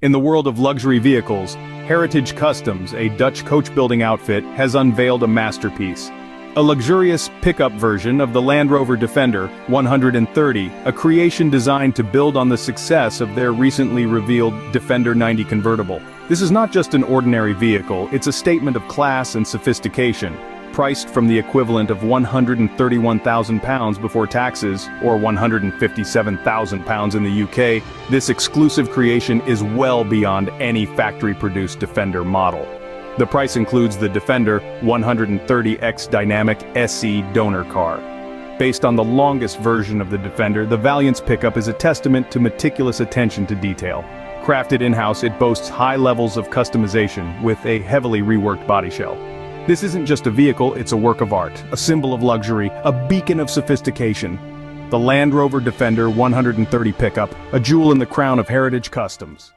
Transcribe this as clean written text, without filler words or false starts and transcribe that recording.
In the world of luxury vehicles, Heritage Customs, a Dutch coach-building outfit, has unveiled a masterpiece. A luxurious pickup version of the Land Rover Defender 130, a creation designed to build on the success of their recently revealed Defender 90 convertible. This is not just an ordinary vehicle, it's a statement of class and sophistication. Priced from the equivalent of £131,000 before taxes, or £157,000 in the UK, this exclusive creation is well beyond any factory-produced Defender model. The price includes the Defender 130X Dynamic SE donor car. Based on the longest version of the Defender, the Valiance Pickup is a testament to meticulous attention to detail. Crafted in-house, it boasts high levels of customization with a heavily reworked bodyshell. This isn't just a vehicle, it's a work of art, a symbol of luxury, a beacon of sophistication. The Land Rover Defender 130 Pickup, a jewel in the crown of Heritage Customs.